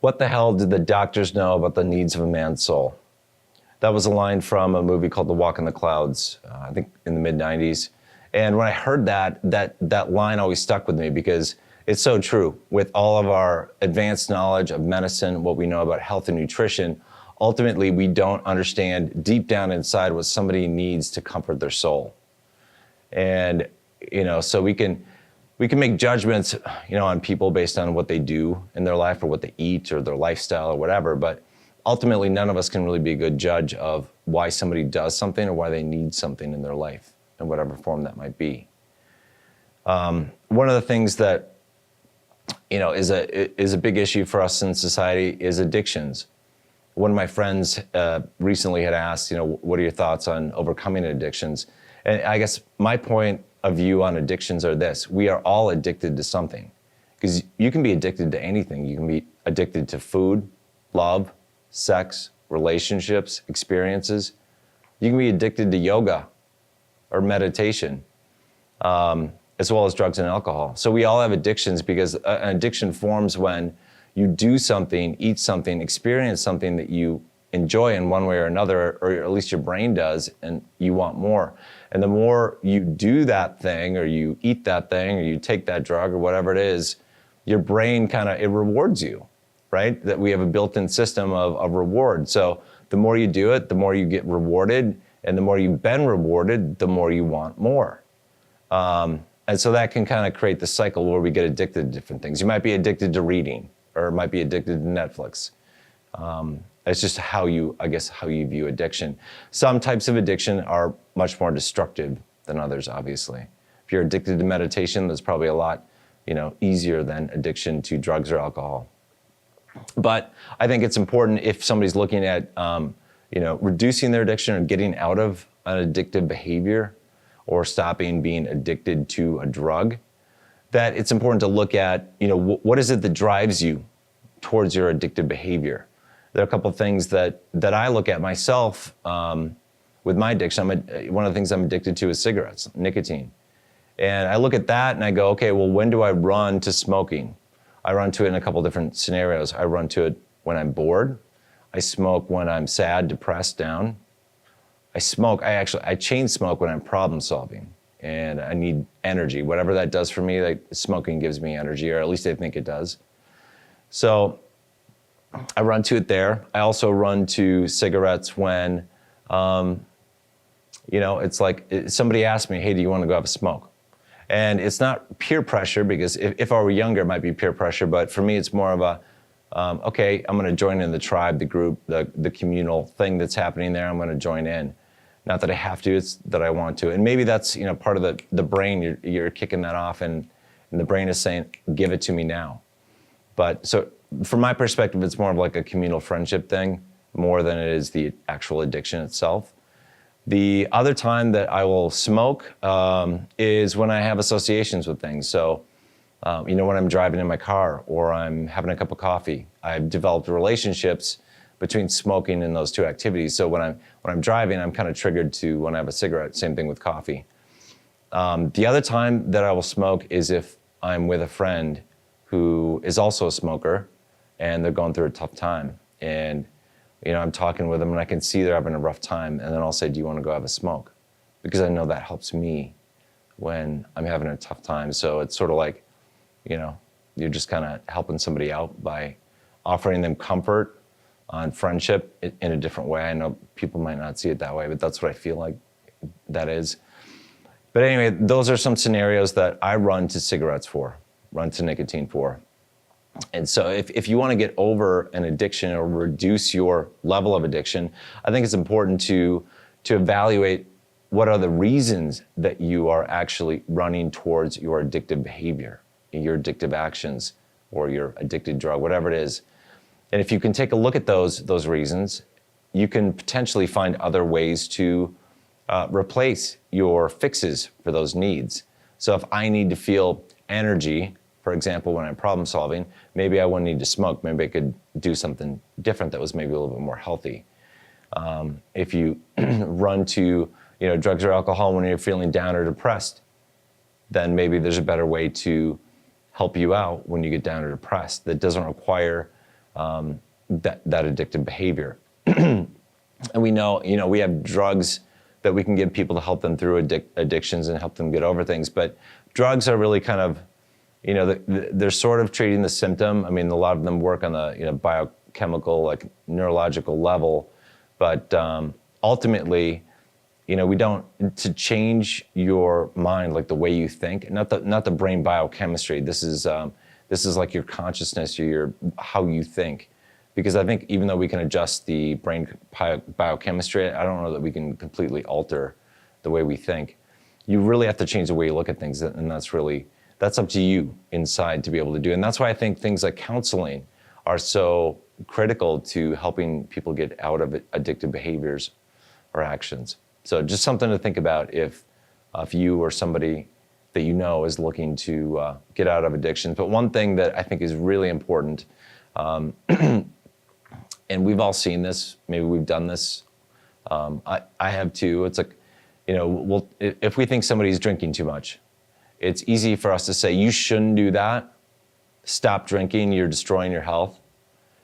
What the hell did the doctors know about the needs of a man's soul? That was a line from a movie called The Walk in the Clouds, I think in the mid-90s. And when I heard that line always stuck with me because it's so true. With all of our advanced knowledge of medicine, what we know about health and nutrition, ultimately we don't understand deep down inside what somebody needs to comfort their soul. And, so we can make judgments, on people based on what they do in their life or what they eat or their lifestyle or whatever. But ultimately, none of us can really be a good judge of why somebody does something or why they need something in their life in whatever form that might be. One of the things that, is a big issue for us in society is addictions. One of my friends recently had asked, what are your thoughts on overcoming addictions? And I guess my point of view on addictions are this: we are all addicted to something, because you can be addicted to anything. You can be addicted to food, love, sex, relationships, experiences. You can be addicted to yoga or meditation, as well as drugs and alcohol. So we all have addictions because an addiction forms when you do something, eat something, experience something that you enjoy in one way or another, or at least your brain does, and you want more. And the more you do that thing, or you eat that thing, or you take that drug, or whatever it is, your brain it rewards you, right? That we have a built-in system of reward. So the more you do it, the more you get rewarded, and the more you've been rewarded, the more you want more. And so that can kind of create the cycle where we get addicted to different things. You might be addicted to reading, or might be addicted to Netflix. It's just how you view addiction. Some types of addiction are much more destructive than others, obviously. If you're addicted to meditation, that's probably a lot, easier than addiction to drugs or alcohol. But I think it's important, if somebody's looking at, reducing their addiction or getting out of an addictive behavior or stopping being addicted to a drug, that it's important to look at, what is it that drives you towards your addictive behavior? There are a couple of things that I look at myself with my addiction. One of the things I'm addicted to is cigarettes, nicotine. And I look at that and I go, okay, well, when do I run to smoking? I run to it in a couple different scenarios. I run to it when I'm bored. I smoke when I'm sad, depressed, down. I chain smoke when I'm problem solving and I need energy. Whatever that does for me, like smoking gives me energy, or at least I think it does. So I run to it there. I also run to cigarettes when, it's like somebody asked me, hey, do you want to go have a smoke? And it's not peer pressure, because if I were younger, it mimight be peer pressure. But for me, it's more of a, okay, I'm going to join in the tribe, the group, the communal thing that's happening there. I'm going to join in. Not that I have to, it's that I want to. And maybe that's, part of the brain, you're kicking that off, and the brain is saying, give it to me now. But so from my perspective, it's more of like a communal friendship thing, more than it is the actual addiction itself. The other time that I will smoke is when I have associations with things. So, when I'm driving in my car or I'm having a cup of coffee, I've developed relationships between smoking and those two activities. So when I'm driving, I'm kind of triggered to when I have a cigarette. Same thing with coffee. The other time that I will smoke is if I'm with a friend who is also a smoker and they're going through a tough time. And, I'm talking with them and I can see they're having a rough time. And then I'll say, do you want to go have a smoke? Because I know that helps me when I'm having a tough time. So it's sort of like, you're just kind of helping somebody out by offering them comfort on friendship in a different way. I know people might not see it that way, but that's what I feel like that is. But anyway, those are some scenarios that I run to cigarettes for, run to nicotine for. And so if you want to get over an addiction or reduce your level of addiction, I think it's important to evaluate what are the reasons that you are actually running towards your addictive behavior, your addictive actions, or your addicted drug, whatever it is. And if you can take a look at those reasons, you can potentially find other ways to replace your fixes for those needs. So if I need to feel energy, for example, when I'm problem solving, maybe I wouldn't need to smoke. Maybe I could do something different that was maybe a little bit more healthy. If you run to drugs or alcohol when you're feeling down or depressed, then maybe there's a better way to help you out when you get down or depressed that doesn't require that addictive behavior. And we know, we have drugs that we can give people to help them through addictions and help them get over things. But drugs are really kind of, they're sort of treating the symptom. I mean, a lot of them work on the biochemical, like neurological level. But ultimately, we don't, to change your mind, like the way you think, not the brain biochemistry. This is like your consciousness, or how you think. Because I think even though we can adjust the brain biochemistry, I don't know that we can completely alter the way we think. You really have to change the way you look at things, and that's up to you inside to be able to do. And that's why I think things like counseling are so critical to helping people get out of addictive behaviors or actions. So just something to think about if you or somebody that you know is looking to get out of addictions. But one thing that I think is really important, and we've all seen this, maybe we've done this, I have too. It's like, if we think somebody's drinking too much, it's easy for us to say, you shouldn't do that. Stop drinking, you're destroying your health.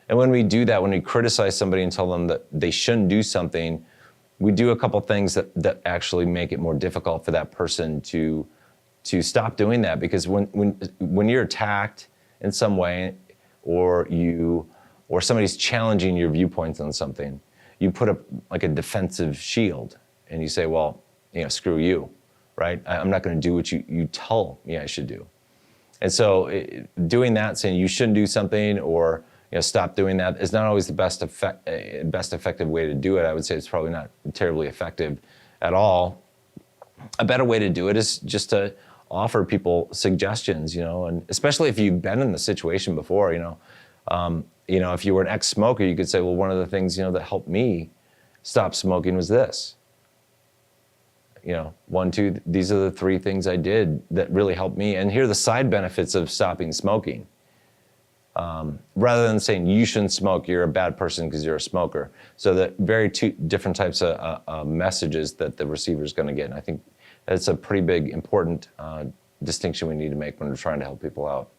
And when we do that, when we criticize somebody and tell them that they shouldn't do something, we do a couple things that actually make it more difficult for that person to stop doing that. Because when you're attacked in some way, or somebody's challenging your viewpoints on something, you put up like a defensive shield and you say, well, screw you, right? I'm not going to do what you tell me I should do. And so doing that, saying you shouldn't do something, or stop doing that, is not always the best effective way to do it. I would say it's probably not terribly effective at all. A better way to do it is just to offer people suggestions, and especially if you've been in the situation before, if you were an ex-smoker, you could say, well, one of the things, that helped me stop smoking was this. 1, 2, these are the 3 things I did that really helped me. And here are the side benefits of stopping smoking. Rather than saying you shouldn't smoke, you're a bad person because you're a smoker. So that very 2 different types of messages that the receiver is going to get. And I think that's a pretty big, important distinction we need to make when we're trying to help people out.